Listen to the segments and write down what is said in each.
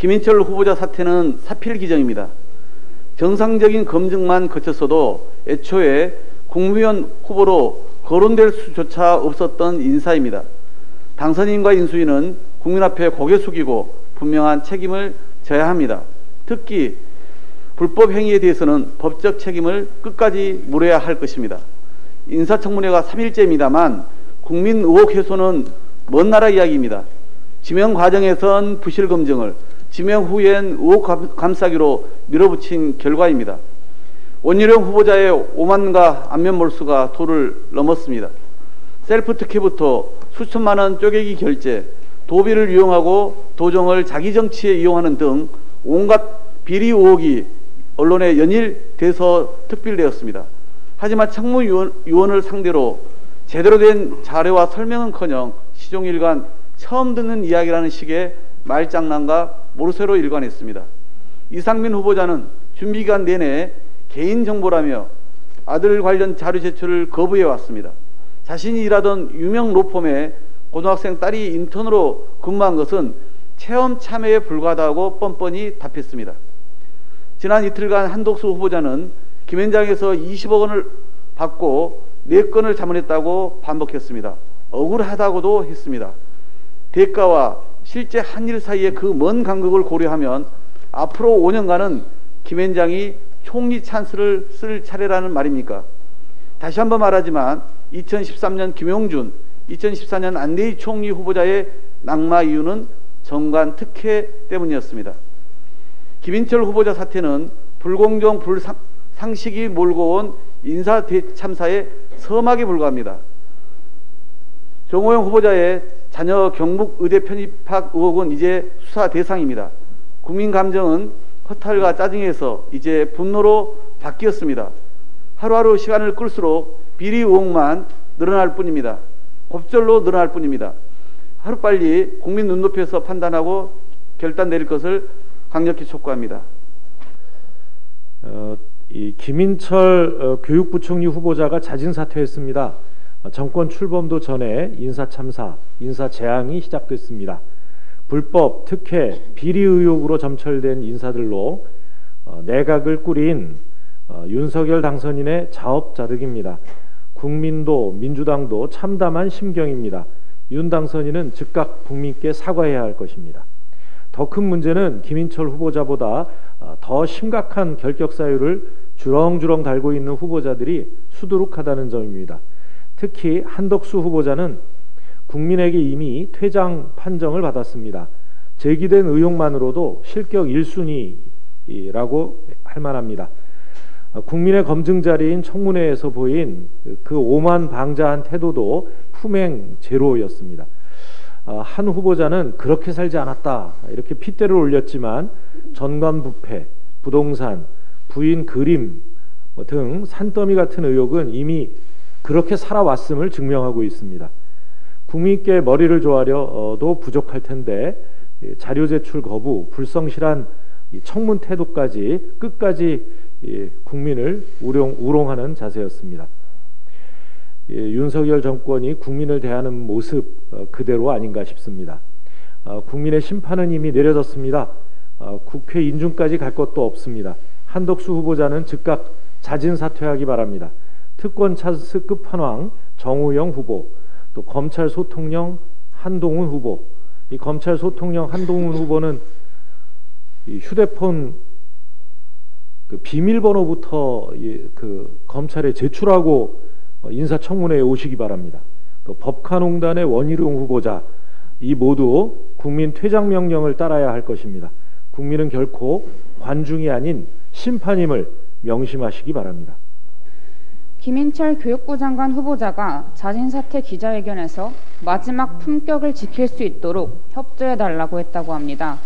김인철 후보자 사태는 사필 기정입니다. 정상적인 검증만 거쳤어도 애초에 국무위원 후보로 거론될 수조차 없었던 인사입니다. 당선인과 인수위는 국민 앞에 고개 숙이고 분명한 책임을 져야 합니다. 특히 불법 행위에 대해서는 법적 책임을 끝까지 물어야 할 것입니다. 인사청문회가 3일째입니다만 국민 의혹 해소는 먼 나라 이야기입니다. 지명 과정에선 부실 검증을, 지명 후엔 의혹 감싸기로 밀어붙인 결과입니다. 원희룡 후보자의 오만과 안면 몰수가 도를 넘었습니다. 셀프 특혜부터 수천만 원 쪼개기 결제, 도비를 이용하고 도정을 자기 정치에 이용하는 등 온갖 비리 의혹이 언론에 연일돼서 특필되었습니다. 하지만 청무위원을 상대로 제대로 된 자료와 설명은커녕 시종일관 처음 듣는 이야기라는 식의 말장난과 모르쇠로 일관했습니다. 이상민 후보자는 준비기간 내내 개인정보라며 아들 관련 자료 제출을 거부해왔습니다. 자신이 일하던 유명 로펌에 고등학생 딸이 인턴으로 근무한 것은 체험 참여에 불과하다고 뻔뻔히 답했습니다. 지난 이틀간 한덕수 후보자는 김현장에서 20억 원을 받고 4건을 자문했다고 반복했습니다. 억울하다고도 했습니다. 대가와 실제 한 일 사이의 그 먼 간극을 고려하면 앞으로 5년간은 김현장이 총리 찬스를 쓸 차례라는 말입니까? 다시 한번 말하지만 2013년 김용준, 2014년 안대희 총리 후보자의 낙마 이유는 정관 특혜 때문이었습니다. 김인철 후보자 사태는 불공정, 불상식이 몰고 온 인사 대참사의 서막에 불과합니다. 정호영 후보자의 자녀 경북 의대 편입학 의혹은 이제 수사 대상입니다. 국민 감정은 허탈과 짜증에서 이제 분노로 바뀌었습니다. 하루하루 시간을 끌수록 비리 의혹만 늘어날 뿐입니다. 곱절로 늘어날 뿐입니다. 하루빨리 국민 눈높이에서 판단하고 결단 내릴 것을 강력히 촉구합니다. 이 김인철 교육부총리 후보자가 자진 사퇴했습니다. 정권 출범도 전에 인사참사, 인사재앙이 시작됐습니다. 불법, 특혜, 비리 의혹으로 점철된 인사들로 내각을 꾸린 윤석열 당선인의 자업자득입니다. 국민도 민주당도 참담한 심경입니다. 윤 당선인은 즉각 국민께 사과해야 할 것입니다. 더 큰 문제는 김인철 후보자보다 더 심각한 결격 사유를 주렁주렁 달고 있는 후보자들이 수두룩하다는 점입니다. 특히 한덕수 후보자는 국민에게 이미 퇴장 판정을 받았습니다. 제기된 의혹만으로도 실격 1순위라고 할 만합니다. 국민의 검증 자리인 청문회에서 보인 그 오만방자한 태도도 품행 제로였습니다. 한 후보자는 그렇게 살지 않았다 이렇게 핏대를 올렸지만 전관부패, 부동산, 부인 그림 등 산더미 같은 의혹은 이미 그렇게 살아왔음을 증명하고 있습니다. 국민께 머리를 조아려도 부족할 텐데 자료 제출 거부, 불성실한 청문 태도까지 끝까지 국민을 우롱하는 자세였습니다. 윤석열 정권이 국민을 대하는 모습 그대로 아닌가 싶습니다. 국민의 심판은 이미 내려졌습니다. 국회 인준까지 갈 것도 없습니다. 한덕수 후보자는 즉각 자진 사퇴하기 바랍니다. 특권 찬스 끝판왕 정호영 후보, 또 검찰 소통령 한동훈 후보. 이 검찰 소통령 한동훈 후보는 이 휴대폰 그 비밀번호부터 그 검찰에 제출하고 인사청문회에 오시기 바랍니다. 또 법카농단의 원희룡 후보자, 이 모두 국민 퇴장 명령을 따라야 할 것입니다. 국민은 결코 관중이 아닌 심판임을 명심하시기 바랍니다. 김인철 교육부 장관 후보자가 자진사퇴 기자회견에서 마지막 품격을 지킬 수 있도록 협조해달라고 했다고 합니다.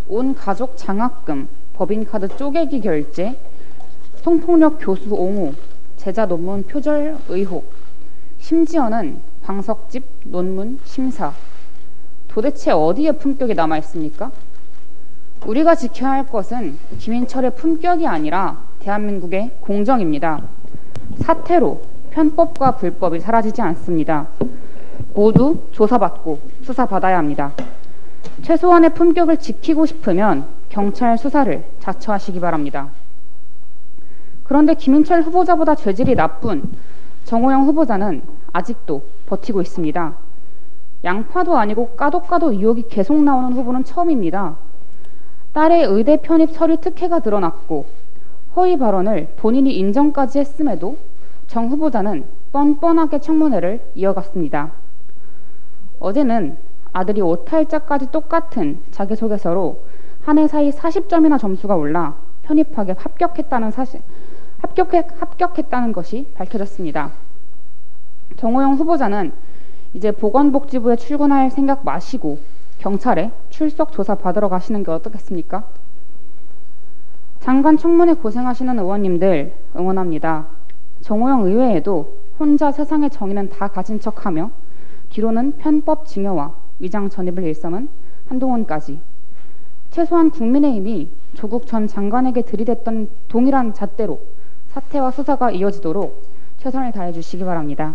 온 가족 장학금, 법인카드 쪼개기 결제, 성폭력 교수 옹호, 제자 논문 표절 의혹, 심지어는 방석집 논문 심사. 도대체 어디에 품격이 남아있습니까? 우리가 지켜야 할 것은 김인철의 품격이 아니라 대한민국의 공정입니다. 사태로 편법과 불법이 사라지지 않습니다. 모두 조사받고 수사받아야 합니다. 최소한의 품격을 지키고 싶으면 경찰 수사를 자처하시기 바랍니다. 그런데 김인철 후보자보다 죄질이 나쁜 정호영 후보자는 아직도 버티고 있습니다. 양파도 아니고 까도 의혹이 계속 나오는 후보는 처음입니다. 딸의 의대 편입 서류 특혜가 드러났고 허위 발언을 본인이 인정까지 했음에도 정 후보자는 뻔뻔하게 청문회를 이어갔습니다. 어제는 아들이 오탈자까지 똑같은 자기소개서로 한 해 사이 40점이나 점수가 올라 편입학에 합격했다는 것이 밝혀졌습니다. 정호영 후보자는 이제 보건복지부에 출근할 생각 마시고 경찰에 출석 조사 받으러 가시는 게 어떻겠습니까? 장관 청문회 고생하시는 의원님들 응원합니다. 정호영 의외에도 혼자 세상의 정의는 다 가진 척하며 뒤로는 편법 증여와 위장 전입을 일삼은 한동훈까지 최소한 국민의힘이 조국 전 장관에게 들이댔던 동일한 잣대로 사태와 수사가 이어지도록 최선을 다해 주시기 바랍니다.